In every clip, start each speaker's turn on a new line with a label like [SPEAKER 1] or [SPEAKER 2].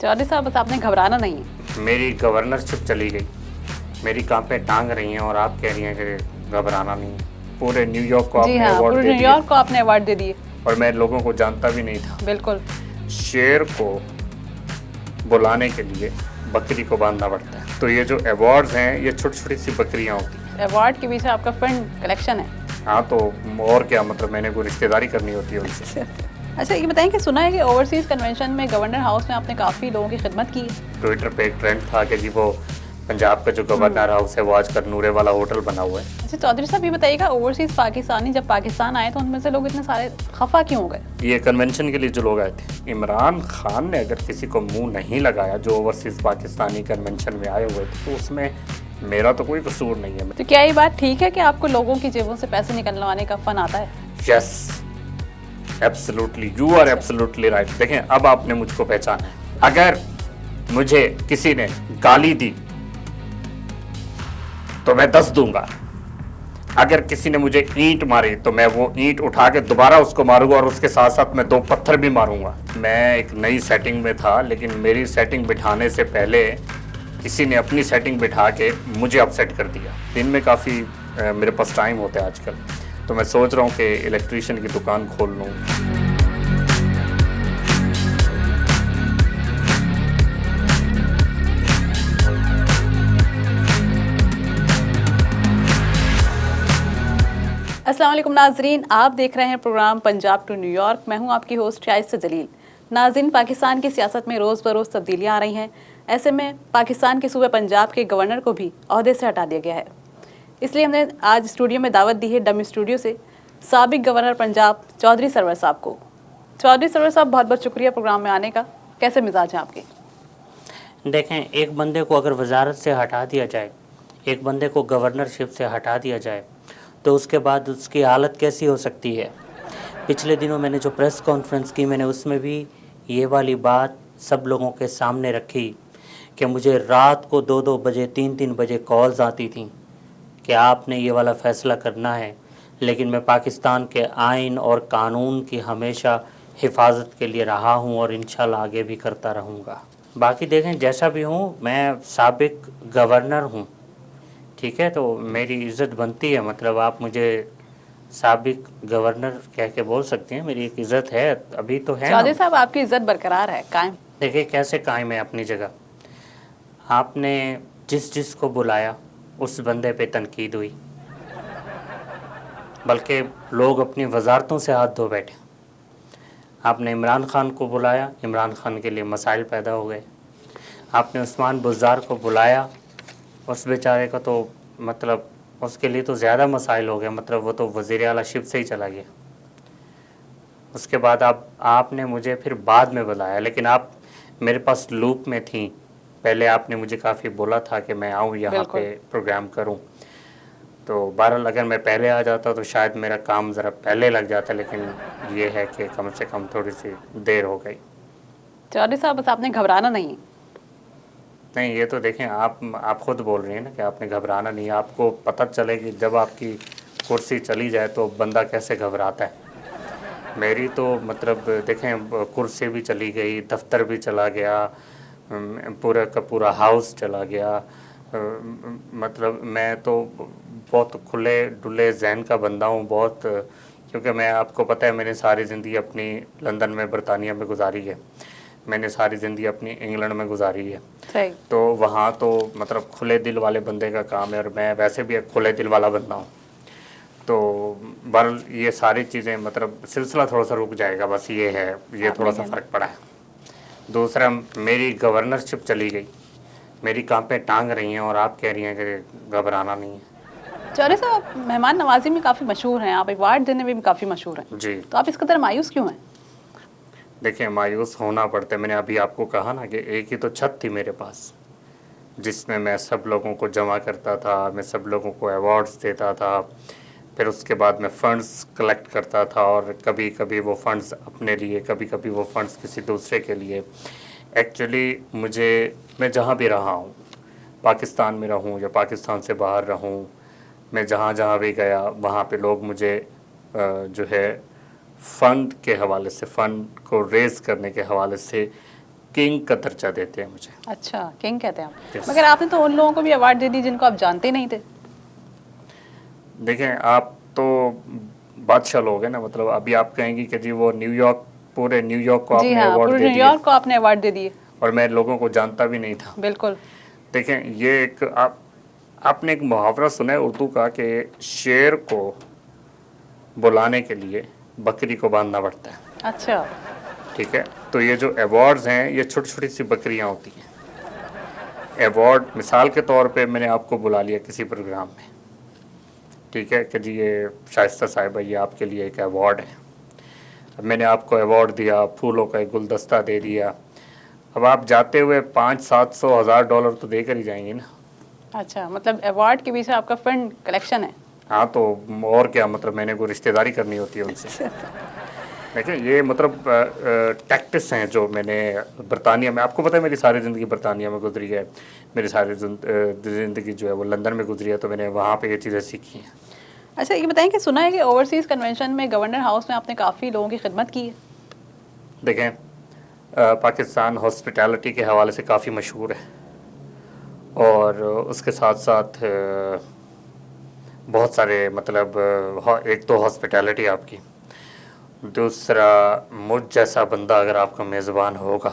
[SPEAKER 1] चौधरी साहब बस आपने घबराना नहीं है।
[SPEAKER 2] मेरी गवर्नरशिप चली गई, मेरी कांपे टांग रही हैं और आप कह रही हैं कि घबराना नहीं है। पूरे न्यूयॉर्क को
[SPEAKER 1] जी
[SPEAKER 2] आपने
[SPEAKER 1] हाँ,
[SPEAKER 2] अवार्ड
[SPEAKER 1] पूरे
[SPEAKER 2] दे दिए
[SPEAKER 1] न्यूयॉर्क को आपने अवार्ड दे दिए।
[SPEAKER 2] और मैं लोगों को जानता भी नहीं था।
[SPEAKER 1] बिल्कुल।
[SPEAKER 2] शेर को बुलाने के लिए बकरी को बांधना पड़ता है, तो ये जो अवार्ड्स हैं ये छोटी छोटी सी बकरियां होती हैं।
[SPEAKER 1] अवार्ड के पीछे आपका फंड कलेक्शन है।
[SPEAKER 2] हाँ तो और क्या, मतलब मैंने कोई रिश्तेदारी करनी होती है उनसे।
[SPEAKER 1] अच्छा ये बताएं कि सुना है कि ओवरसीज़ कन्वेंशन में गवर्नर हाउस में आपने काफ़ी लोगों की खिदमत की है।
[SPEAKER 2] ट्विटर पे एक ट्रेंड था कि जी वो पंजाब का जो गवर्नर हाउस है वो आजकल नूरे वाला होटल बना हुआ है।
[SPEAKER 1] अच्छा चौधरी साहब ये बताइएगा, ओवरसीज़ पाकिस्तानी जब पाकिस्तान आए तो उनमें से लोग इतने सारे खफा क्यों हो गए?
[SPEAKER 2] ये कन्वेंशन के लिए जो लोग आए थे, इमरान खान ने अगर किसी को मुंह नहीं लगाया जो ओवरसीज पाकिस्तानी कन्वेंशन में आए हुए थे, तो उसमें मेरा तो कोई कसूर नहीं है।
[SPEAKER 1] तो क्या ये बात ठीक है कि आपको लोगों की जेबों से पैसे निकलवाने का फन आता है?
[SPEAKER 2] Yes, absolutely, you are absolutely right. देखें अब आपने मुझको पहचाना है। अगर मुझे किसी ने गाली दी तो मैं 10 दूंगा, अगर किसी ने मुझे ईंट मारी तो मैं वो ईंट उठा के दोबारा उसको मारूंगा और उसके साथ साथ मैं 2 पत्थर भी मारूंगा। मैं एक नई सेटिंग में था, लेकिन मेरी सेटिंग बिठाने से पहले किसी ने अपनी सेटिंग बिठा के मुझे अपसेट कर दिया। दिन में काफ़ी मेरे पास टाइम होता है आजकल, तो मैं सोच रहा हूँ कि इलेक्ट्रीशियन की दुकान खोल लूँ।
[SPEAKER 1] अस्सलाम वालेकुम नाजरीन, आप देख रहे हैं प्रोग्राम पंजाब टू न्यूयॉर्क। मैं हूं आपकी होस्ट शाइस्ता जलील। नाजरीन, पाकिस्तान की सियासत में रोज़ बरोज़ तब्दीलियां आ रही हैं। ऐसे में पाकिस्तान के सूबे पंजाब के गवर्नर को भी ओहदे से हटा दिया गया है। इसलिए हमने आज स्टूडियो में दावत दी है डमी स्टूडियो से साबिक गवर्नर पंजाब चौधरी सरवर साहब को। चौधरी सरवर साहब, बहुत बहुत शुक्रिया प्रोग्राम में आने का। कैसे मिजाज हैं आपके?
[SPEAKER 3] देखें, एक बंदे को अगर वजारत से हटा दिया जाए, एक बंदे को गवर्नरशिप से हटा दिया जाए, तो उसके बाद उसकी हालत कैसी हो सकती है। पिछले दिनों मैंने जो प्रेस कॉन्फ्रेंस की, मैंने उसमें भी ये वाली बात सब लोगों के सामने रखी कि मुझे रात को 2-2 बजे 3-3 बजे कॉल्स आती थी कि आपने ये वाला फ़ैसला करना है। लेकिन मैं पाकिस्तान के आइन और कानून की हमेशा हिफाजत के लिए रहा हूँ और इंशाल्लाह आगे भी करता रहूँगा। बाकी देखें, जैसा भी हूँ, मैं साबिक गवर्नर हूँ, ठीक है, तो मेरी इज़्ज़त बनती है। मतलब आप मुझे साबिक गवर्नर कह के बोल सकते हैं, मेरी एक इज़्ज़त है, अभी तो है
[SPEAKER 1] चौधरी
[SPEAKER 3] ना।
[SPEAKER 1] साहब, आपकी इज्जत बरकरार है, कायम।
[SPEAKER 3] देखिए कैसे कायम है अपनी जगह। आपने जिस को बुलाया उस बंदे पे तनकीद हुई, बल्कि लोग अपनी वजारतों से हाथ धो बैठे। आपने इमरान खान को बुलाया, इमरान खान के लिए मसाइल पैदा हो गए। आपने उस्मान बुज़दार को बुलाया, उस बेचारे का तो मतलब उसके लिए तो ज़्यादा मसाइल हो गए, मतलब वो तो वज़ीर आला शिप से ही चला गया। उसके बाद आपने मुझे फिर बाद में बुलाया, लेकिन आप मेरे पास लूप में थी। पहले आपने मुझे काफ़ी बोला था कि मैं आऊँ यहाँ पे प्रोग्राम करूँ, तो बहरहाल अगर मैं पहले आ जाता तो शायद मेरा काम ज़रा पहले लग जाता, लेकिन ये है कि कम से कम थोड़ी सी देर हो गई।
[SPEAKER 1] चौधरी साहब, बस आपने घबराना नहीं।
[SPEAKER 2] नहीं, ये तो देखें आप खुद बोल रही हैं ना कि आपने घबराना नहीं। आपको पता चले कि जब आपकी कुर्सी चली जाए तो बंदा कैसे घबराता है। मेरी तो मतलब देखें, कुर्सी भी चली गई, दफ्तर भी चला गया, पूरा का पूरा हाउस चला गया। मतलब मैं तो बहुत खुले डुले जहन का बंदा हूँ, बहुत, क्योंकि मैं, आपको पता है, मैंने सारी ज़िंदगी अपनी लंदन में, बरतानिया में गुजारी है। मैंने सारी ज़िंदगी अपनी इंग्लैंड में गुजारी है।
[SPEAKER 1] सही।
[SPEAKER 2] तो वहाँ तो मतलब खुले दिल वाले बंदे का काम है, और मैं वैसे भी एक खुले दिल वाला बंदा हूँ। तो बहरहाल ये सारी चीज़ें, मतलब सिलसिला थोड़ा सा रुक जाएगा, बस ये है, ये थोड़ा सा फ़र्क पड़ा है। दूसरा, मेरी गवर्नरशिप चली गई, मेरी कांपे टांग रही हैं और आप कह रही हैं कि घबराना नहीं है।
[SPEAKER 1] चौधरी साहब, आप मेहमान नवाजी में काफ़ी मशहूर हैं, आप अवार्ड देने में भी काफ़ी मशहूर हैं
[SPEAKER 2] जी।
[SPEAKER 1] तो आप इस कदर मायूस क्यों हैं?
[SPEAKER 2] देखिए, मायूस होना पड़ता है। मैंने अभी आपको कहा ना कि एक ही तो छत थी मेरे पास, जिसमें मैं सब लोगों को जमा करता था, मैं सब लोगों को अवार्ड्स देता था, फिर उसके बाद मैं फ़ंड्स कलेक्ट करता था, और कभी कभी वो फ़ंड्स अपने लिए, कभी कभी वो फ़ंड्स किसी दूसरे के लिए। एक्चुअली मैं जहाँ भी रहा हूँ, पाकिस्तान में रहूँ या पाकिस्तान से बाहर रहूँ, मैं जहाँ जहाँ भी गया वहाँ पे लोग मुझे जो है फ़ंड के हवाले से, फ़ंड को रेज़ करने के हवाले से किंग का दर्जा देते हैं मुझे।
[SPEAKER 1] अच्छा, किंग कहते हैं आप।
[SPEAKER 2] Yes.
[SPEAKER 1] मगर आपने तो उन लोगों को भी अवार्ड दे दी जिनको आप जानते नहीं थे।
[SPEAKER 2] देखें, आप तो बादशाह लोग हैं ना, मतलब अभी आप कहेंगे कि जी वो न्यूयॉर्क, पूरे न्यूयॉर्क को
[SPEAKER 1] जी
[SPEAKER 2] आपने
[SPEAKER 1] हाँ,
[SPEAKER 2] अवार्ड
[SPEAKER 1] पूरे
[SPEAKER 2] दे दिए
[SPEAKER 1] न्यूयॉर्क को आपने अवार्ड दे दिए।
[SPEAKER 2] और मैं लोगों को जानता भी नहीं था।
[SPEAKER 1] बिल्कुल।
[SPEAKER 2] देखें, ये एक आपने एक मुहावरा सुना है उर्दू का कि शेर को बुलाने के लिए बकरी को बांधना पड़ता है।
[SPEAKER 1] अच्छा।
[SPEAKER 2] ठीक है, तो ये जो अवार्ड्स हैं ये छोटी छोटी सी बकरियां होती हैं। अवार्ड मिसाल के तौर पे मैंने आपको बुला लिया किसी प्रोग्राम में, ठीक है, कि जी ये शाइस्ता साहिबा ये आपके लिए एक अवार्ड है। अब मैंने आपको अवार्ड दिया, फूलों का एक गुलदस्ता दे दिया। अब आप जाते हुए 500-700-1000 तो देकर ही जाएंगे ना।
[SPEAKER 1] अच्छा, मतलब अवार्ड के पीछे आपका फंड कलेक्शन है।
[SPEAKER 2] हाँ, तो और क्या, मतलब मैंने कोई रिश्तेदारी करनी होती है उनसे। देखिए, ये मतलब टैक्टिस हैं जो मैंने बरतानिया में, आपको पता है मेरी सारी ज़िंदगी बरतानिया में गुजरी है, मेरी सारी ज़िंदगी जो है वो लंदन में गुजरी है, तो मैंने वहाँ पे ये चीज़ें सीखी हैं।
[SPEAKER 1] अच्छा, ये बताएं कि सुना है कि ओवरसीज़ कन्वेंशन में गवर्नर हाउस में आपने काफ़ी लोगों की खिदमत की है।
[SPEAKER 2] देखें, पाकिस्तान हॉस्पिटैलिटी के हवाले से काफ़ी मशहूर है, और उसके साथ साथ बहुत सारे मतलब एक तो हॉस्पिटैलिटी आपकी, दूसरा मुझ जैसा बंदा अगर आपका मेज़बान होगा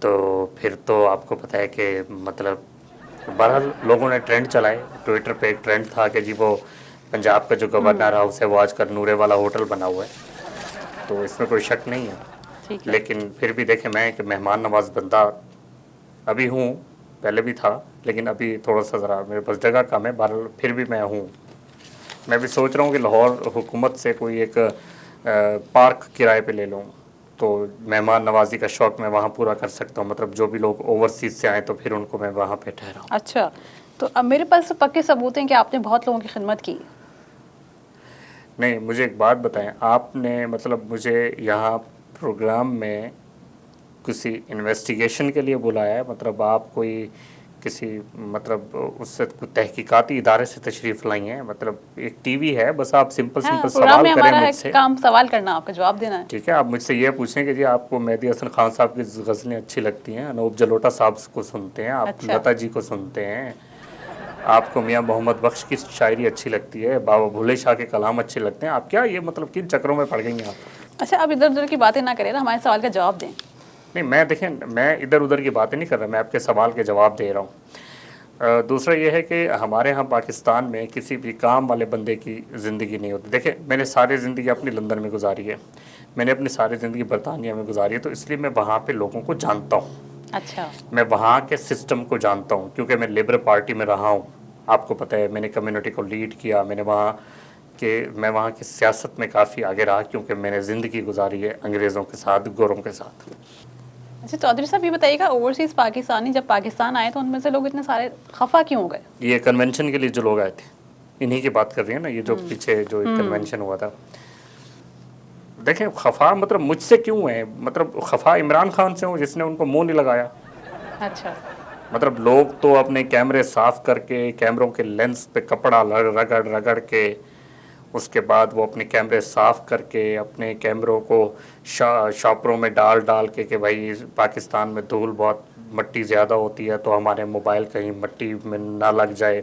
[SPEAKER 2] तो फिर तो आपको पता है कि मतलब बहरहाल लोगों ने ट्रेंड चलाए। ट्विटर पे एक ट्रेंड था कि जी वो पंजाब का जो गवर्नर हाउस है वो आजकल नूरे वाला होटल बना हुआ है, तो इसमें कोई शक नहीं है।
[SPEAKER 1] ठीक है।
[SPEAKER 2] लेकिन फिर भी देखें, मैं एक मेहमान नवाज बंदा अभी हूँ, पहले भी था, लेकिन अभी थोड़ा सा ज़रा मेरे पास जगह कम है, बहरहाल फिर भी मैं हूँ। मैं भी सोच रहा हूँ कि लाहौर हुकूमत से कोई एक पार्क किराए पे ले लूँ, तो मेहमान नवाजी का शौक़ मैं वहाँ पूरा कर सकता हूँ। मतलब जो भी लोग ओवरसीज़ से आए तो फिर उनको मैं वहाँ पे ठहराऊँ।
[SPEAKER 1] अच्छा, तो अब मेरे पास पक्के सबूत हैं कि आपने बहुत लोगों की खिदमत की।
[SPEAKER 2] नहीं, मुझे एक बात बताएं, आपने मतलब मुझे यहाँ प्रोग्राम में किसी इन्वेस्टिगेशन के लिए बुलाया है? मतलब आप कोई किसी मतलब उससे तहकीकाती इदारे से तशरीफ़ लाई हैं? मतलब एक टीवी है, बस आप सिंपल
[SPEAKER 1] हाँ,
[SPEAKER 2] सिंपल
[SPEAKER 1] प्रोग्राम में
[SPEAKER 2] सवाल करें
[SPEAKER 1] हमारा है
[SPEAKER 2] मुझसे।
[SPEAKER 1] काम सवाल करना, आपका जवाब देना है।
[SPEAKER 2] ठीक है, आप मुझसे ये पूछें कि जी आपको मेहदी हसन खान साहब की गज़लें अच्छी लगती हैं, अनूप जलोटा साहब को सुनते हैं आप,
[SPEAKER 1] अच्छा।
[SPEAKER 2] लता जी को सुनते हैं, आपको मियाँ मोहम्मद बख्श की शायरी अच्छी लगती है, बाबा भूले शाह के कलाम अच्छे लगते हैं, आप क्या ये मतलब किन चक्रों में पड़ गई हैं आप?
[SPEAKER 1] अच्छा, अब इधर उधर की बातें ना करें ना, हमारे सवाल का जवाब दें।
[SPEAKER 2] नहीं, मैं देखें, मैं इधर उधर की बातें नहीं कर रहा, मैं आपके सवाल के जवाब दे रहा हूँ। दूसरा ये है कि हमारे यहाँ पाकिस्तान में किसी भी काम वाले बंदे की ज़िंदगी नहीं होती। देखिए, मैंने सारी ज़िंदगी अपनी लंदन में गुजारी है, मैंने अपनी सारी ज़िंदगी बरतानिया में गुजारी है, तो इसलिए मैं वहाँ पे लोगों को जानता हूँ।
[SPEAKER 1] अच्छा।
[SPEAKER 2] मैं वहाँ के सिस्टम को जानता हूँ, क्योंकि मैं लेबर पार्टी में रहा हूँ, आपको पता है, मैंने कम्युनिटी को लीड किया, मैं वहाँ की सियासत में काफ़ी आगे रहा, क्योंकि मैंने ज़िंदगी गुजारी है अंग्रेज़ों के साथ, गोरों के साथ।
[SPEAKER 1] अच्छा चौधरी साहब, ये बताइएगा ओवरसीज़ पाकिस्तानी जब पाकिस्तान आए तो उनमें से लोग इतने सारे खफा क्यों हो गए?
[SPEAKER 2] ये कन्वेंशन के लिए जो लोग आए थे, इन्हीं की बात कर रही है ना, ये जो पीछे जो एक कन्वेंशन हुआ था। देखें, खफा मतलब मुझसे क्यों है, मतलब खफा इमरान खान से हूँ जिसने उनको मुंह नहीं लगाया।
[SPEAKER 1] अच्छा।
[SPEAKER 2] मतलब लोग तो अपने कैमरे साफ करके, कैमरों के लेंस पे कपड़ा रगड़ रगड़ के, उसके बाद वो अपने कैमरे साफ करके अपने कैमरों को शॉपरों में डाल डाल के भाई पाकिस्तान में धूल बहुत, मट्टी ज़्यादा होती है, तो हमारे मोबाइल कहीं मट्टी में ना लग जाए,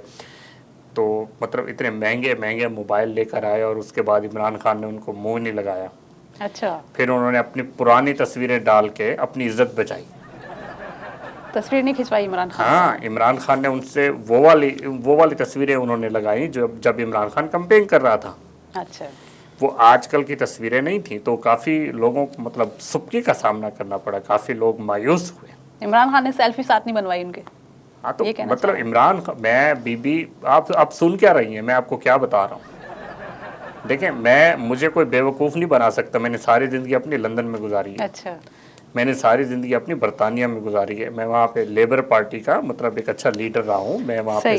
[SPEAKER 2] तो मतलब इतने महंगे महंगे मोबाइल लेकर आए, और उसके बाद इमरान खान ने उनको मुंह नहीं लगाया।
[SPEAKER 1] अच्छा।
[SPEAKER 2] फिर उन्होंने अपनी पुरानी तस्वीरें डाल के अपनी इज्जत बचाई।
[SPEAKER 1] तस्वीर नहीं खिंचवाई इमरान खान?
[SPEAKER 2] हाँ, इमरान खान ने उनसे वो वाली तस्वीरें उन्होंने लगाई जब इमरान खान कैंपेन कर रहा था।
[SPEAKER 1] अच्छा।
[SPEAKER 2] वो आजकल की तस्वीरें नहीं थी, तो काफ़ी लोगों को मतलब सुबकी का सामना करना पड़ा, काफ़ी लोग मायूस हुए।
[SPEAKER 1] इमरान खान ने सेल्फी साथ नहीं बनवाई उनके?
[SPEAKER 2] हाँ, तो
[SPEAKER 1] ये कहना
[SPEAKER 2] मतलब
[SPEAKER 1] चाह
[SPEAKER 2] मैं बीबी, आप सुन क्या रही हैं, मैं आपको क्या बता रहा हूँ। देखें, मुझे कोई बेवकूफ़ नहीं बना सकता, मैंने सारी ज़िंदगी अपनी लंदन में गुजारी है।
[SPEAKER 1] अच्छा।
[SPEAKER 2] मैंने सारी ज़िंदगी अपनी बरतानिया में गुजारी है, मैं वहाँ पे लेबर पार्टी का मतलब एक अच्छा लीडर रहा हूँ, मैं वहाँ पे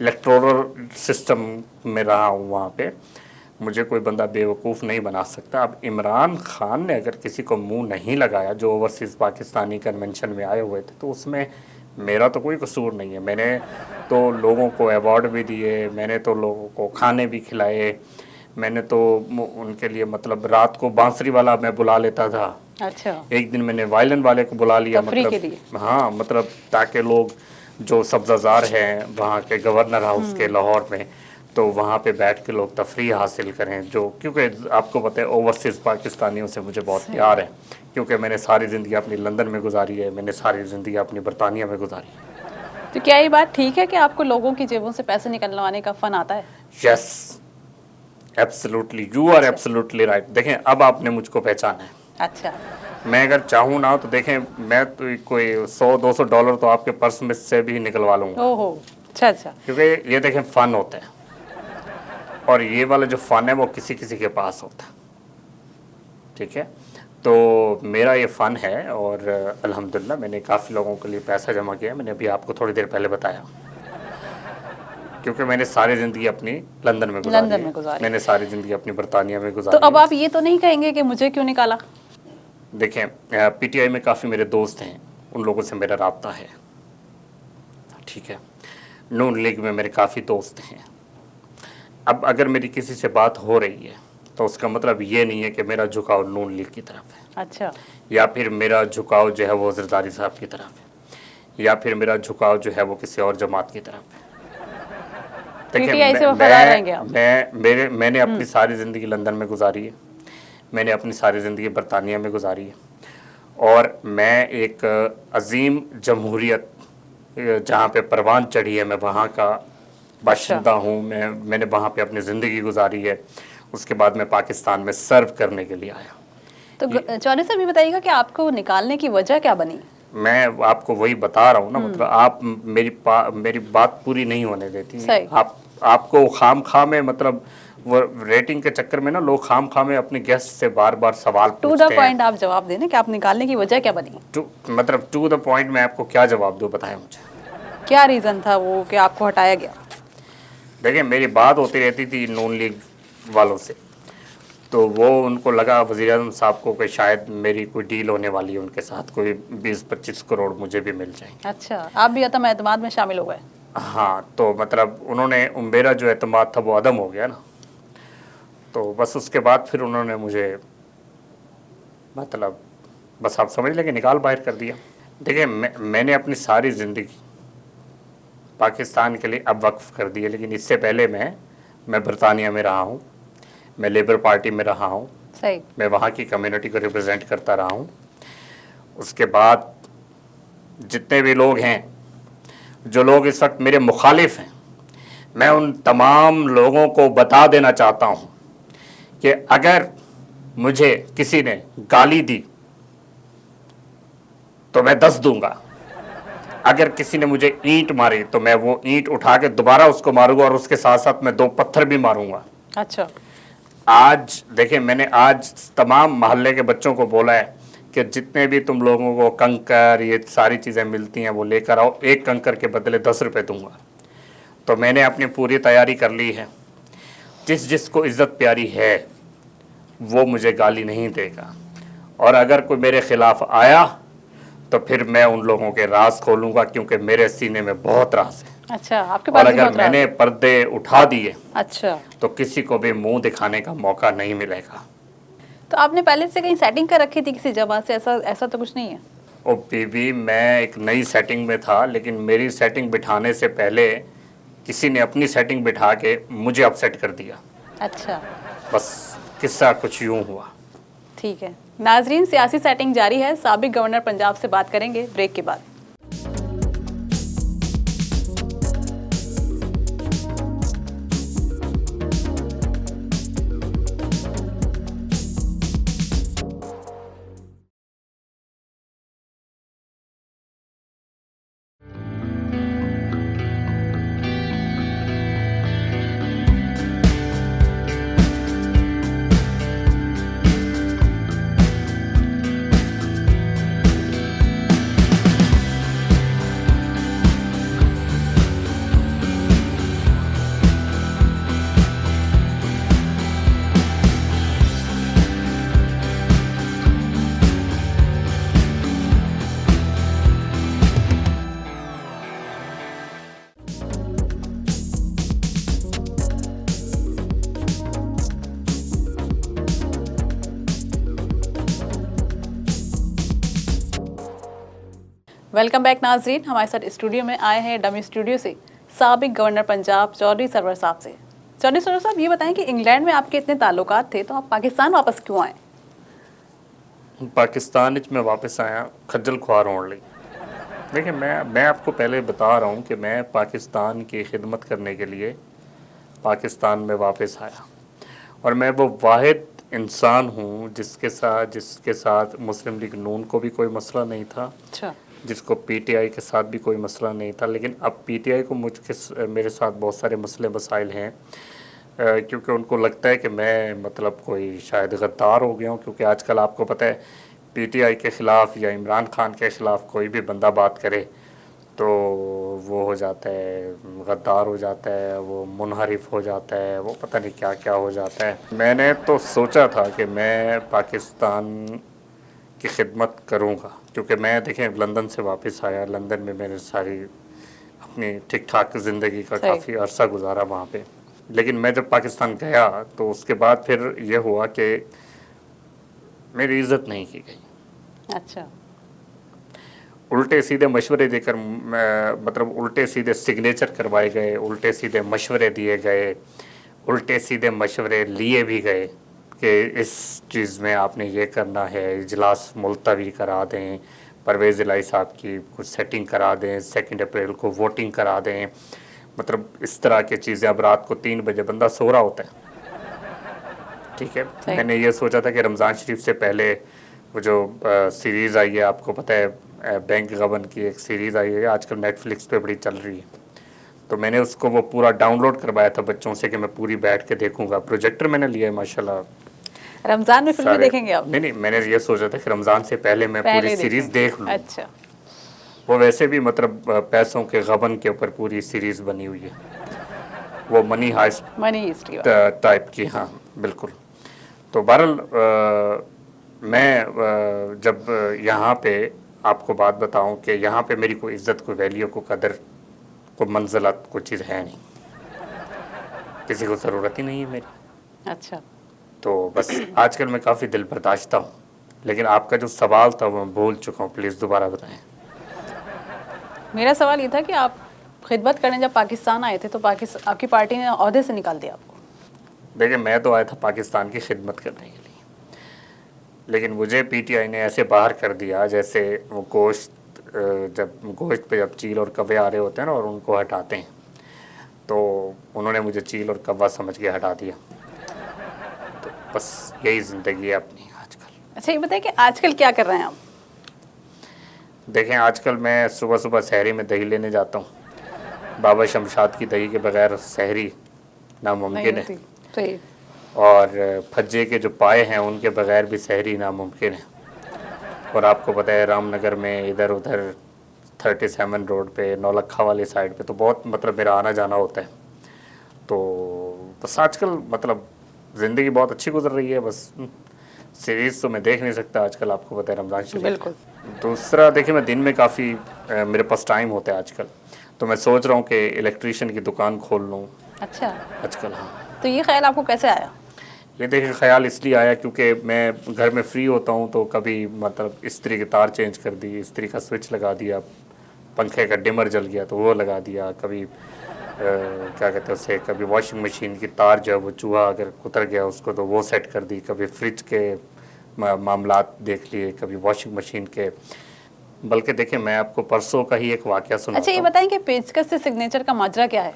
[SPEAKER 2] इलेक्टोरल सिस्टम में रहा हूँ, वहाँ पे मुझे कोई बंदा बेवकूफ़ नहीं बना सकता। अब इमरान खान ने अगर किसी को मुंह नहीं लगाया जो ओवरसीज़ पाकिस्तानी कन्वेंशन में आए हुए थे, तो उसमें मेरा तो कोई कसूर नहीं है। मैंने तो लोगों को अवार्ड भी दिए, मैंने तो लोगों को खाने भी खिलाए, मैंने तो उनके लिए मतलब रात को बांसुरी वाला मैं बुला लेता था
[SPEAKER 1] अच्छा,
[SPEAKER 2] एक दिन मैंने वायलिन वाले को बुला लिया,
[SPEAKER 1] तफरी के
[SPEAKER 2] मतलब
[SPEAKER 1] लिए।
[SPEAKER 2] हाँ, मतलब ताकि लोग जो सब्जाजार हैं वहाँ के गवर्नर हाउस के लाहौर में, तो वहाँ पे बैठ के लोग तफरी हासिल करें, जो क्योंकि आपको पता है ओवरसीज़ पाकिस्तानियों से मुझे बहुत प्यार है, क्योंकि मैंने सारी ज़िंदगी अपनी लंदन में गुजारी है, मैंने सारी ज़िंदगी अपनी बरतानिया में गुजारी है।
[SPEAKER 1] तो क्या ये बात ठीक है कि आपको लोगों की जेबों से पैसे निकलवाने का फन आता है?
[SPEAKER 2] Yes, absolutely, you are absolutely right. देखें, अब आपने मुझको पहचाना है।
[SPEAKER 1] अच्छा,
[SPEAKER 2] मैं अगर चाहूँ ना तो देखें, मैं तो कोई $100-200 तो आपके पर्स में से भी निकलवा लूँगा,
[SPEAKER 1] ओहो, अच्छा अच्छा,
[SPEAKER 2] क्योंकि ये देखें फ़न होता है, और ये वाला जो फ़न है वो किसी किसी के पास होता है, ठीक है। तो मेरा ये फ़न है, और अल्हम्दुलिल्लाह मैंने काफ़ी लोगों के लिए पैसा जमा किया है। मैंने अभी आपको थोड़ी देर पहले बताया, क्योंकि मैंने सारी ज़िंदगी अपनी लंदन में गुजारी
[SPEAKER 1] लंदन
[SPEAKER 2] है।
[SPEAKER 1] में गुजारी।
[SPEAKER 2] मैंने सारी ज़िंदगी अपनी बरतानिया में
[SPEAKER 1] तो
[SPEAKER 2] गुजारी
[SPEAKER 1] अब
[SPEAKER 2] है।
[SPEAKER 1] आप ये तो नहीं कहेंगे कि मुझे क्यों निकाला?
[SPEAKER 2] देखें, पीटीआई में काफ़ी मेरे दोस्त हैं, उन लोगों से मेरा राब्ता है, ठीक है। नून लीग में मेरे काफ़ी दोस्त हैं। अब अगर मेरी किसी से बात हो रही है तो उसका मतलब ये नहीं है कि मेरा झुकाव नून लीग की तरफ है,
[SPEAKER 1] अच्छा,
[SPEAKER 2] या फिर मेरा झुकाव जो है वो जरदारी साहब की तरफ है, या फिर मेरा झुकाव जो है वो किसी और जमात की तरफ है।
[SPEAKER 1] पीटीआई से वफादार रहेंगे आप?
[SPEAKER 2] मैंने अपनी सारी ज़िंदगी लंदन में गुजारी है, मैंने अपनी सारी ज़िंदगी बरतानिया में गुजारी है, और मैं एक अजीम जमहूरियत जहाँ पे परवान चढ़ी है, मैं वहाँ का बाशिंदा हूँ। मैंने वहाँ पे अपनी ज़िंदगी गुजारी है। उसके बाद मैं पाकिस्तान में सर्व करने के लिए आया।
[SPEAKER 1] तो चौधरी साहब ये बताइएगा कि आपको निकालने की वजह क्या बनी?
[SPEAKER 2] मैं आपको वही बता रहा हूँ ना, मतलब आप मेरी बात पूरी नहीं होने देती।
[SPEAKER 1] सही।
[SPEAKER 2] आपको खाम खा में, मतलब वो रेटिंग के चक्कर में ना लोग खाम खा में अपने गेस्ट से बार बार सवाल
[SPEAKER 1] टू द
[SPEAKER 2] पूछते हैं।
[SPEAKER 1] पॉइंट आप जवाब देना कि आप निकालने की वजह क्या बनी?
[SPEAKER 2] मतलब टू द पॉइंट मैं आपको क्या जवाब दूँ, बताएं मुझे
[SPEAKER 1] क्या रीज़न था वो कि आपको हटाया गया?
[SPEAKER 2] देखिए, मेरी बात होती रहती थी नून लीग वालों से, तो वो उनको लगा वज़ीर-ए-आज़म साहब को कि शायद मेरी कोई डील होने वाली है उनके साथ, कोई 20-25 करोड़ मुझे भी मिल जाएंगे।
[SPEAKER 1] अच्छा, आप भी अतम एतमाद में शामिल हो गए?
[SPEAKER 2] हाँ, तो मतलब उन्होंने, मेरा जो एतमाद था वो अदम हो गया ना, तो बस उसके बाद फिर उन्होंने मुझे, मतलब बस आप समझ लें कि निकाल बाहर कर दिया। देखिए, मैंने अपनी सारी ज़िंदगी पाकिस्तान के लिए अब वक्फ कर दी है, लेकिन इससे पहले मैं बरतानिया में रहा हूँ, मैं लेबर पार्टी में रहा हूँ,
[SPEAKER 1] सही,
[SPEAKER 2] मैं वहाँ की कम्युनिटी को रिप्रेजेंट करता रहा हूँ। उसके बाद जितने भी लोग हैं, जो लोग इस वक्त मेरे मुखालिफ हैं, मैं उन तमाम लोगों को बता देना चाहता हूँ कि अगर मुझे किसी ने गाली दी तो मैं 10 दूंगा, अगर किसी ने मुझे ईंट मारी तो मैं वो ईंट उठा के दोबारा उसको मारूंगा, और उसके साथ साथ मैं 2 पत्थर भी मारूंगा।
[SPEAKER 1] अच्छा,
[SPEAKER 2] आज देखिए, मैंने आज तमाम मोहल्ले के बच्चों को बोला है कि जितने भी तुम लोगों को कंकर, ये सारी चीज़ें मिलती हैं, वो लेकर आओ, एक कंकर के बदले 10 रुपये दूंगा। तो मैंने अपनी पूरी तैयारी कर ली है। जिसको इज़्ज़त प्यारी है वो मुझे गाली नहीं देगा, और अगर कोई मेरे ख़िलाफ़ आया तो फिर मैं उन लोगों के राज खोलूँगा, क्योंकि मेरे सीने में बहुत राज है।
[SPEAKER 1] अच्छा, आपके
[SPEAKER 2] और
[SPEAKER 1] पास भी
[SPEAKER 2] अगर
[SPEAKER 1] बहुत राज
[SPEAKER 2] मैंने
[SPEAKER 1] है।
[SPEAKER 2] पर्दे उठा दिए
[SPEAKER 1] अच्छा,
[SPEAKER 2] तो किसी को भी मुंह दिखाने का मौका नहीं मिलेगा।
[SPEAKER 1] तो आपने पहले से कहीं सेटिंग कर रखी थी किसी जगह से? ऐसा तो कुछ नहीं है?
[SPEAKER 2] ओ बीबी, मैं एक नई सेटिंग में था, लेकिन मेरी सेटिंग बिठाने से पहले किसी ने अपनी सेटिंग बिठा के मुझे अपसेट कर दिया।
[SPEAKER 1] अच्छा,
[SPEAKER 2] बस किस्सा कुछ यूँ हुआ।
[SPEAKER 1] ठीक है। नाजरीन, सियासी सेटिंग जारी है। साबिक गवर्नर पंजाब से बात करेंगे ब्रेक के बाद। वेलकम बैक नाजरीन। हमारे साथ स्टूडियो में आए हैं डमी स्टूडियो से साबिक गवर्नर पंजाब चौधरी सरवर साहब से। चौधरी सरवर साहब, ये बताएं कि इंग्लैंड में आपके इतने ताल्लुकात थे तो आप पाकिस्तान वापस क्यों आए?
[SPEAKER 2] पाकिस्तान विच मैं वापस आया खज्जल खुआर होने लई। देखिए, मैं आपको पहले बता रहा हूँ कि मैं पाकिस्तान की खिदमत करने के लिए पाकिस्तान में वापस आया, और मैं वो वाहिद इंसान हूँ जिसके साथ मुस्लिम लीग नून को भी कोई मसला नहीं था,
[SPEAKER 1] अच्छा।
[SPEAKER 2] जिसको पीटीआई के साथ भी कोई मसला नहीं था। लेकिन अब पीटीआई को मेरे साथ बहुत सारे मसले मसाइल हैं, क्योंकि उनको लगता है कि मैं मतलब कोई शायद गद्दार हो गया हूँ। क्योंकि आजकल आपको पता है पीटीआई के ख़िलाफ़ या इमरान खान के ख़िलाफ़ कोई भी बंदा बात करे तो वो हो जाता है, गद्दार हो जाता है, वो मुनहरिफ हो जाता है, वो पता नहीं क्या क्या हो जाता है। मैंने तो सोचा था कि मैं पाकिस्तान की खिदमत करूँगा, क्योंकि मैं देखें लंदन से वापस आया। लंदन में मैंने सारी अपनी ठीक ठाक ज़िंदगी का काफ़ी अरसा गुजारा वहाँ पे। लेकिन मैं जब पाकिस्तान गया तो उसके बाद फिर ये हुआ कि मेरी इज़्ज़त नहीं की गई।
[SPEAKER 1] अच्छा।
[SPEAKER 2] उल्टे सीधे मशवरे देकर मतलब उल्टे सीधे सिग्नेचर करवाए गए, उल्टे सीधे मशवरे दिए गए, उल्टे सीधे मशवरे लिए भी गए कि इस चीज़ में आपने ये करना है, इजलास मुलतवी करा दें, परवेज़ इलाही साहब की कुछ सेटिंग करा दें, 2 अप्रैल को वोटिंग करा दें, मतलब इस तरह की चीज़ें। अब रात को 3 बजे बंदा सो रहा होता है, ठीक है। मैंने ये सोचा था कि रमज़ान शरीफ से पहले वो जो सीरीज़ आई है, आपको पता है बैंक गबन की एक सीरीज़ आई है, आजकल नेटफ्लिक्स पे बड़ी चल रही है, तो मैंने उसको वो पूरा डाउनलोड करवाया था बच्चों से कि मैं पूरी बैठ के देखूंगा। प्रोजेक्टर मैंने लिया है माशाल्लाह।
[SPEAKER 1] रमज़ान में फिल्में देखेंगे आप?
[SPEAKER 2] नहीं, मैंने ये सोचा था कि रमज़ान से पहले मैं पूरी सीरीज़ देख लूँ।
[SPEAKER 1] अच्छा।
[SPEAKER 2] वो वैसे भी मतलब पैसों के गबन के ऊपर पूरी सीरीज़ बनी हुई है, वो मनी हाइस्ट टाइप की। हाँ बिल्कुल। तो बहरहाल मैं जब यहाँ पे आपको बात बताऊं कि यहाँ पे मेरी कोई इज़्ज़त, कोई वैल्यू, कोई कदर, कोई मंजिलत, कोई चीज़ है नहीं, किसी को ज़रूरत ही नहीं है मेरी।
[SPEAKER 1] अच्छा।
[SPEAKER 2] तो बस आजकल मैं काफ़ी दिल बर्दाश्ता हूँ। लेकिन आपका जो सवाल था वो मैं भूल चुका हूँ, प्लीज़ दोबारा बताएं।
[SPEAKER 1] मेरा सवाल ये था कि आप खिदमत करने जब पाकिस्तान आए थे तो आपकी पार्टी ने ओहदे से निकाल दिया आपको?
[SPEAKER 2] देखिए, मैं तो आया था पाकिस्तान की खिदमत करने के लिए, लेकिन मुझे पीटीआई ने ऐसे बाहर कर दिया जैसे वो गोश्त पे जब चील और कव्वे आ रहे होते हैं ना और उनको हटाते हैं, तो उन्होंने मुझे चील और कव्वा समझ के हटा दिया। तो बस यही ज़िंदगी है अपनी आजकल।
[SPEAKER 1] अच्छा, ये बताइए कि आजकल क्या कर रहे हैं आप?
[SPEAKER 2] देखें, आजकल मैं सुबह सुबह सहरी में दही लेने जाता हूँ। बाबा शमशाद की दही के बगैर सहरी नामुमकिन है,
[SPEAKER 1] सही।
[SPEAKER 2] और फज्जे के जो पाए हैं उनके बगैर भी सहरी नामुमकिन है। और आपको पता है रामनगर में इधर उधर 37 रोड पे, नौलखा वाली साइड पे तो बहुत मतलब मेरा आना जाना होता है। तो बस आजकल मतलब ज़िंदगी बहुत अच्छी गुजर रही है। बस सीरीज़ तो मैं देख नहीं सकता आजकल, आपको पता है रमज़ान शरीफ।
[SPEAKER 1] बिल्कुल।
[SPEAKER 2] दूसरा देखिए, मैं दिन में काफ़ी मेरे पास टाइम होता है आजकल, तो मैं सोच रहा हूँ कि इलेक्ट्रीशियन की दुकान खोल लूँ।
[SPEAKER 1] अच्छा।
[SPEAKER 2] आजकल हाँ।
[SPEAKER 1] तो ये ख्याल आपको कैसे आया?
[SPEAKER 2] ये देखिए, ख्याल इसलिए आया क्योंकि मैं घर में फ्री होता हूँ, तो कभी मतलब इस्त्री की तार चेंज कर दी, इस्त्री का स्विच लगा दिया, पंखे का डिमर जल गया तो वो लगा दिया, कभी क्या कहते हैं उसे, कभी वॉशिंग मशीन की तार जो है वो चूहा अगर कुतर गया उसको तो वो सेट कर दी, कभी फ्रिज के मामलात देख लिए, कभी वॉशिंग मशीन के। बल्कि देखिए, मैं आपको परसों का ही एक वाक़या सुनाता हूँ।
[SPEAKER 1] अच्छा, ये बताएं कि पेचकस से सिग्नेचर का माजरा क्या है?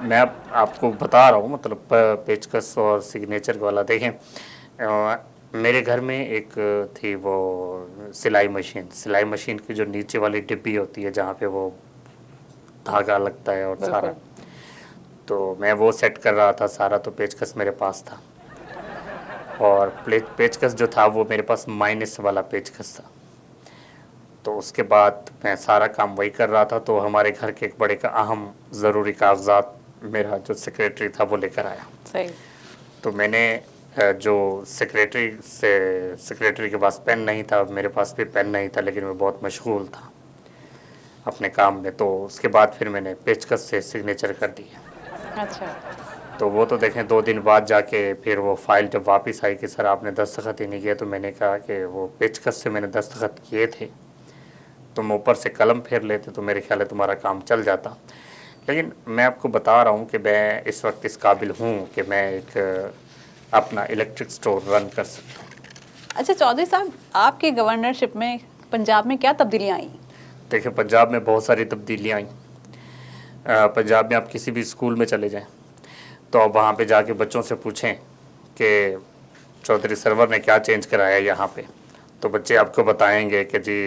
[SPEAKER 2] मैं आपको बता रहा हूँ, मतलब पेचकस और सिग्नेचर वाला देखें। मेरे घर में एक थी वो सिलाई मशीन की जो नीचे वाली डिब्बी होती है जहाँ पे वो धागा लगता है और सारा, तो मैं वो सेट कर रहा था सारा, तो पेचकस मेरे पास था, और पेचकस जो था वो मेरे पास माइनस वाला पेचकस था। तो उसके बाद मैं सारा काम वही कर रहा था, तो हमारे घर के एक बड़े का अहम ज़रूरी कागजात मेरा जो सेक्रेटरी था वो लेकर आया।
[SPEAKER 1] सही। तो
[SPEAKER 2] मैंने जो सेक्रेटरी के पास पेन नहीं था, मेरे पास भी पेन नहीं था, लेकिन मैं बहुत मशगूल था अपने काम में, तो उसके बाद फिर मैंने पेचकस से सिग्नेचर कर दिया।
[SPEAKER 1] अच्छा।
[SPEAKER 2] तो वो तो देखें 2 दिन बाद जाके फिर वो फाइल जब वापस आई कि सर आपने दस्तखत ही नहीं किया, तो मैंने कहा कि वो पेचकस से मैंने दस्तखत किए थे, तुम ऊपर से कलम फेर लेते तो मेरे ख्याल है तुम्हारा काम चल जाता। लेकिन मैं आपको बता रहा हूँ कि मैं इस वक्त इस काबिल हूँ कि मैं एक अपना इलेक्ट्रिक स्टोर रन कर सकता हूँ।
[SPEAKER 1] अच्छा चौधरी साहब, आपकी गवर्नरशिप में पंजाब में क्या तब्दीलियाँ आई?
[SPEAKER 2] देखिए, पंजाब में बहुत सारी तब्दीलियाँ आई। पंजाब में आप किसी भी स्कूल में चले जाएं तो आप वहाँ पे जाके बच्चों से पूछें कि चौधरी सरवर ने क्या चेंज कराया यहाँ पे, तो बच्चे आपको बताएंगे कि जी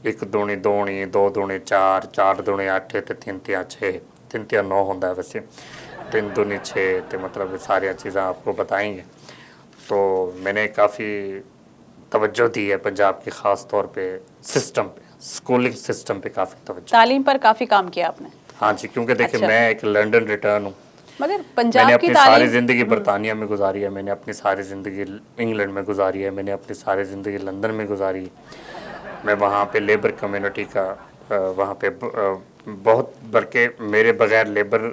[SPEAKER 2] 1 दूनी 2 2 दूनी 4 4 दूनी 8 ते 3 तिया 6 3 तिया 9 होता है वैसे, 3 दूनी 6 तो मतलब सारी चीज़ें आपको बताएंगे। तो मैंने काफ़ी तवज्जो दी है पंजाब के ख़ास तौर पे सिस्टम पे, स्कूलिंग सिस्टम पे काफ़ी तवज्जो।
[SPEAKER 1] तालीम पर काफ़ी काम किया आपने।
[SPEAKER 2] हाँ जी, क्योंकि देखिए
[SPEAKER 1] अच्छा।
[SPEAKER 2] मैं एक लंदन रिटर्न हूँ।
[SPEAKER 1] मगर
[SPEAKER 2] मैंने
[SPEAKER 1] पंजाब की
[SPEAKER 2] अपनी सारी
[SPEAKER 1] तालीम
[SPEAKER 2] ज़िंदगी बरतानिया में गुजारी है, मैंने अपनी सारी ज़िंदगी इंग्लैंड में गुजारी है, मैंने अपनी सारी ज़िंदगी लंदन में गुजारी। मैं वहाँ पे लेबर कम्युनिटी का वहाँ पे बहुत, बल्कि मेरे बगैर लेबर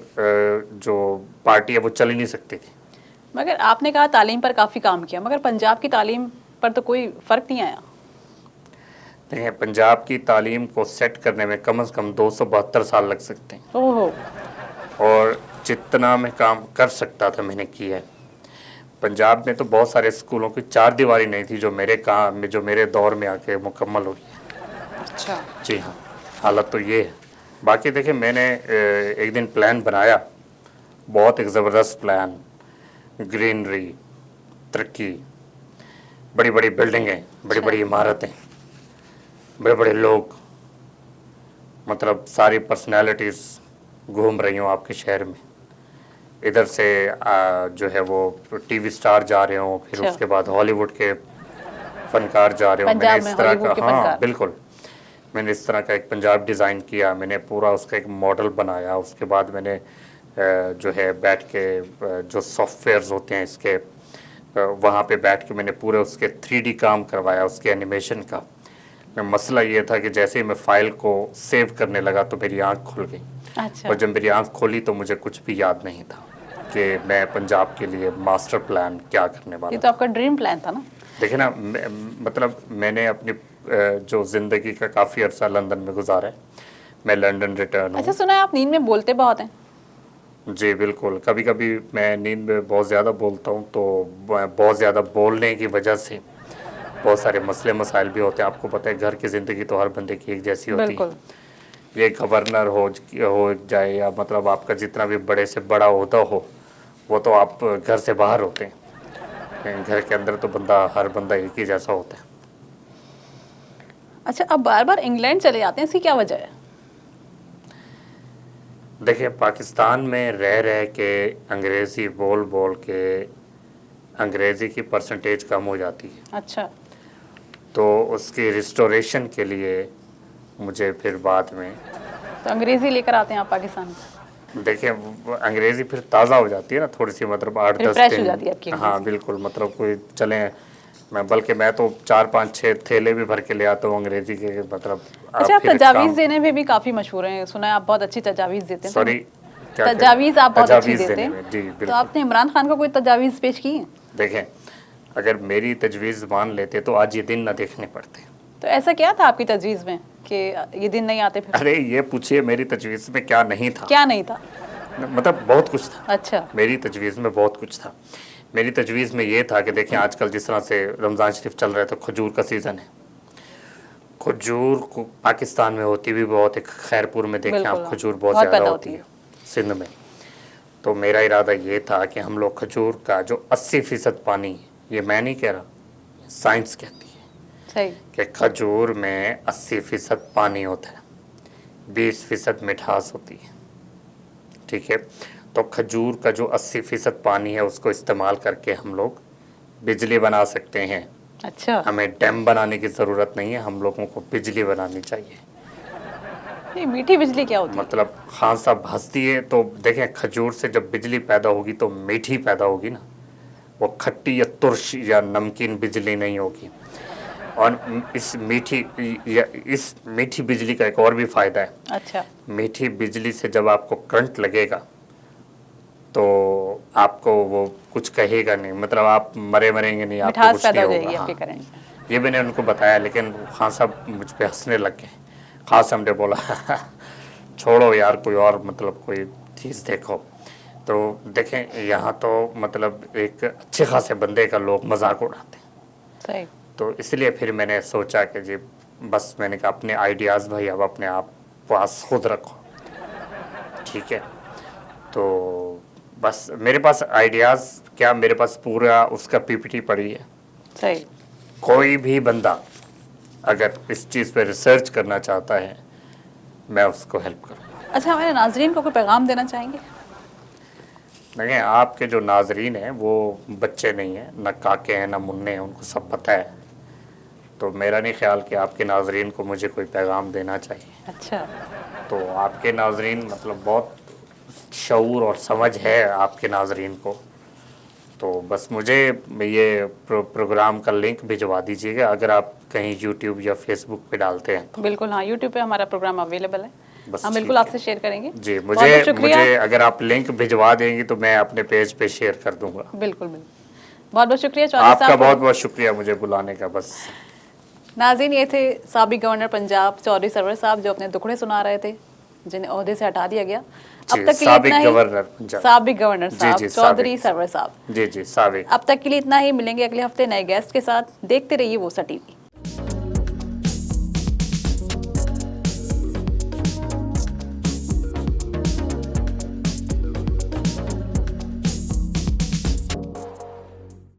[SPEAKER 2] जो पार्टी है वो चल ही नहीं सकती थी।
[SPEAKER 1] मगर आपने कहा तालीम पर काफ़ी काम किया, मगर पंजाब की तालीम पर तो कोई फ़र्क नहीं आया।
[SPEAKER 2] देखिए, पंजाब की तालीम को सेट करने में कम से कम 272 साल लग सकते हैं,
[SPEAKER 1] ओहो।
[SPEAKER 2] और जितना मैं काम कर सकता था मैंने किया है। पंजाब में तो बहुत सारे स्कूलों की 4 दीवारी नहीं थी जो मेरे दौर में आके मुकम्मल हुई है।
[SPEAKER 1] अच्छा।
[SPEAKER 2] जी हाँ, हालत तो ये है। बाकी देखिए, मैंने एक दिन प्लान बनाया, बहुत एक ज़बरदस्त प्लान, ग्रीनरी, तरक्की, बड़ी बड़ी बिल्डिंगें, बड़ी बड़ी इमारतें, बड़े बड़े लोग, मतलब सारी पर्सनैलिटीज़ घूम रही हूँ आपके शहर में। इधर से जो है वो टीवी स्टार जा रहे हों, फिर
[SPEAKER 1] अच्छा।
[SPEAKER 2] उसके बाद हॉलीवुड के फनकार जा रहे हों। मैंने
[SPEAKER 1] पंजाब में
[SPEAKER 2] इस तरह
[SPEAKER 1] हॉलीवुड के
[SPEAKER 2] का, हाँ
[SPEAKER 1] फनकार।
[SPEAKER 2] बिल्कुल, मैंने इस तरह का एक पंजाब डिज़ाइन किया। मैंने पूरा उसका एक मॉडल बनाया। उसके बाद मैंने जो है बैठ के जो सॉफ्टवेयर्स होते हैं इसके, वहाँ पे बैठ के मैंने पूरे उसके 3D काम करवाया, उसके एनिमेशन का। मसला ये था कि जैसे ही मैं फ़ाइल को सेव करने लगा तो मेरी आँख खुल गई।
[SPEAKER 1] अच्छा।
[SPEAKER 2] और जब मेरी आँख खोली तो मुझे कुछ भी याद नहीं था कि मैं पंजाब के लिए मास्टर प्लान क्या करने
[SPEAKER 1] ये
[SPEAKER 2] वाला
[SPEAKER 1] तो आपका ड्रीम प्लान था ना।
[SPEAKER 2] देखिए ना, मतलब मैंने अपनी जो ज़िंदगी का काफ़ी अरसा लंदन में गुजारा है। मैं लंदन रिटर्न
[SPEAKER 1] अच्छा,
[SPEAKER 2] हूँ।
[SPEAKER 1] सुना है आप नींद में बोलते बहुत हैं।
[SPEAKER 2] जी बिल्कुल, कभी कभी मैं नींद में बहुत ज़्यादा बोलता हूँ, तो बहुत ज़्यादा बोलने की वजह से बहुत सारे मसले मसाइल भी होते हैं। आपको पता है, घर की ज़िंदगी तो हर बंदे की एक जैसी होती है।
[SPEAKER 1] बिल्कुल।
[SPEAKER 2] ये गवर्नर हो जाए, या मतलब आपका जितना भी बड़े से बड़ा ओहदा हो, वो तो आप घर से बाहर होते हैं। घर के अंदर तो हर बंदा एक ही जैसा होता है।
[SPEAKER 1] अच्छा, अब बार बार इंग्लैंड चले जाते हैं, इसकी क्या वजह है?
[SPEAKER 2] देखिए, पाकिस्तान में रह के अंग्रेज़ी बोल बोल के अंग्रेज़ी की परसेंटेज कम हो जाती है।
[SPEAKER 1] अच्छा।
[SPEAKER 2] तो उसकी रिस्टोरेशन के लिए मुझे फिर बाद में,
[SPEAKER 1] तो अंग्रेजी लेकर आते हैं आप पाकिस्तान में?
[SPEAKER 2] देखिए, अंग्रेज़ी फिर ताज़ा हो जाती है ना थोड़ी सी, मतलब 8-10
[SPEAKER 1] रिफ्रेश हो
[SPEAKER 2] दिन।
[SPEAKER 1] जाती है आपकी
[SPEAKER 2] हाँ
[SPEAKER 1] अंग्रेजी।
[SPEAKER 2] बिल्कुल, मतलब कोई चले, मैं तो 4-5-6 थैले भी भर के ले आता हूँ अंग्रेज़ी के, मतलब
[SPEAKER 1] अच्छा, आप
[SPEAKER 2] फिर
[SPEAKER 1] तजावीज़
[SPEAKER 2] काम।
[SPEAKER 1] देने में भी काफ़ी मशहूर हैं, सुना है आप बहुत अच्छी तजावीज़ देते हैं।
[SPEAKER 2] सॉरी, क्या
[SPEAKER 1] तजावीज़ आप बहुत अच्छी
[SPEAKER 2] तजावीज़
[SPEAKER 1] देते
[SPEAKER 2] देने में, जी
[SPEAKER 1] हैं, तो
[SPEAKER 2] बिल्कुल।
[SPEAKER 1] आपने इमरान खान को कोई तजावीज़ पेश की है?
[SPEAKER 2] देखें, अगर मेरी तजवीज़ मान लेते तो आज ये दिन ना देखने पड़ते।
[SPEAKER 1] तो ऐसा क्या था आपकी तजवीज़ में कि ये दिन नहीं आते फिर?
[SPEAKER 2] अरे ये पूछिए, मेरी तजवीज़ में क्या नहीं था?
[SPEAKER 1] क्या नहीं था?
[SPEAKER 2] मतलब बहुत कुछ था।
[SPEAKER 1] अच्छा।
[SPEAKER 2] मेरी तजवीज़ में बहुत कुछ था। मेरी तजवीज़ में ये था कि देखें, आजकल जिस तरह से रमज़ान शरीफ चल रहा है तो खजूर का सीज़न है। खजूर को पाकिस्तान में होती भी बहुत है, खैरपुर में देखें आप, खजूर बहुत ज़्यादा
[SPEAKER 1] पैदा
[SPEAKER 2] होती है, सिंध में। तो मेरा इरादा ये था कि हम लोग खजूर का जो 80% पानी है, ये मैं नहीं कह रहा, साइंस कहती है
[SPEAKER 1] सही।
[SPEAKER 2] कि खजूर में 80% पानी होता है, 20% मिठास होती है। ठीक है, तो खजूर का जो 80% पानी है उसको इस्तेमाल करके हम लोग बिजली बना सकते हैं।
[SPEAKER 1] अच्छा।
[SPEAKER 2] हमें डैम बनाने की ज़रूरत नहीं है, हम लोगों को बिजली बनानी चाहिए।
[SPEAKER 1] ये मीठी बिजली क्या होती है?
[SPEAKER 2] मतलब खान साहब हंसती है, तो देखें, खजूर से जब बिजली पैदा होगी तो मीठी पैदा होगी ना, वो खट्टी या तुर्श या नमकीन बिजली नहीं होगी। और इस मीठी बिजली का एक और भी फ़ायदा है।
[SPEAKER 1] अच्छा।
[SPEAKER 2] मीठी बिजली से जब आपको करंट लगेगा तो आपको वो कुछ कहेगा नहीं, मतलब आप मरेंगे नहीं, आपको
[SPEAKER 1] मिठास
[SPEAKER 2] कुछ
[SPEAKER 1] पैदा
[SPEAKER 2] नहीं
[SPEAKER 1] हो जाएगी
[SPEAKER 2] होगा।
[SPEAKER 1] आपके
[SPEAKER 2] हाँ,
[SPEAKER 1] करंट में।
[SPEAKER 2] ये मैंने उनको बताया, लेकिन खान साहब मुझ पे हंसने लग गए कासिम ने बोला छोड़ो यार, कोई और मतलब कोई चीज़ देखो। तो देखें यहाँ तो मतलब एक अच्छे खासे बंदे का लोग मजाक उड़ाते हैं,
[SPEAKER 1] सही।
[SPEAKER 2] तो इसलिए फिर मैंने सोचा कि जी बस मैंने कहा अपने आइडियाज़ भाई अब अपने आप पास खुद रखो, ठीक है। तो बस मेरे पास आइडियाज़ क्या, मेरे पास पूरा उसका पीपीटी पड़ी है।
[SPEAKER 1] सही।
[SPEAKER 2] कोई भी बंदा अगर इस चीज़ पे रिसर्च करना चाहता है मैं उसको हेल्प करूँगा।
[SPEAKER 1] अच्छा, हमारे नाजरीन को कोई पैगाम देना चाहेंगे?
[SPEAKER 2] देखिए आपके जो नाजरीन हैं वो बच्चे नहीं हैं, न काके हैं न मुन्ने हैं, उनको सब पता है। तो मेरा नहीं ख्याल कि आपके नाजरीन को मुझे कोई पैगाम देना चाहिए।
[SPEAKER 1] अच्छा।
[SPEAKER 2] तो आपके नाजरीन मतलब बहुत शऊर और समझ है आपके नाजरीन को। तो बस मुझे ये प्रोग्राम का लिंक भिजवा दीजिएगा अगर आप कहीं यूट्यूब या फेसबुक पे डालते हैं तो।
[SPEAKER 1] बिल्कुल, हाँ, यूट्यूब पे हमारा प्रोग्राम अवेलेबल है,
[SPEAKER 2] बस
[SPEAKER 1] हम
[SPEAKER 2] ठीक
[SPEAKER 1] बिल्कुल
[SPEAKER 2] है।
[SPEAKER 1] आपसे शेयर करेंगे।
[SPEAKER 2] जी
[SPEAKER 1] बहुत बहुत शुक्रिया।
[SPEAKER 2] मुझे अगर आप लिंक भिजवा देंगी तो मैं अपने पेज पे शेयर कर दूंगा।
[SPEAKER 1] बिल्कुल बिल्कुल, बहुत बहुत शुक्रिया चौधरी
[SPEAKER 2] आपका
[SPEAKER 1] साहब।
[SPEAKER 2] बहुत बहुत शुक्रिया मुझे बुलाने का। बस
[SPEAKER 1] नाज़रीन, ये थे साबिक गवर्नर पंजाब चौधरी सरवर साहब जो अपने दुखड़े सुना रहे थे, जिन्हें ओहदे से हटा दिया गया। अब
[SPEAKER 2] जी,
[SPEAKER 1] तक के लिए इतना ही।
[SPEAKER 2] गवर्नर पंजाब,
[SPEAKER 1] साबिक गवर्नर साहब
[SPEAKER 2] जी,
[SPEAKER 1] चौधरी
[SPEAKER 2] साबिक।
[SPEAKER 1] सरवर साहब।
[SPEAKER 2] जी साबिक।
[SPEAKER 1] अब तक के लिए इतना ही, मिलेंगे अगले हफ्ते नए गेस्ट के साथ। देखते रहिए वो सा टीवी।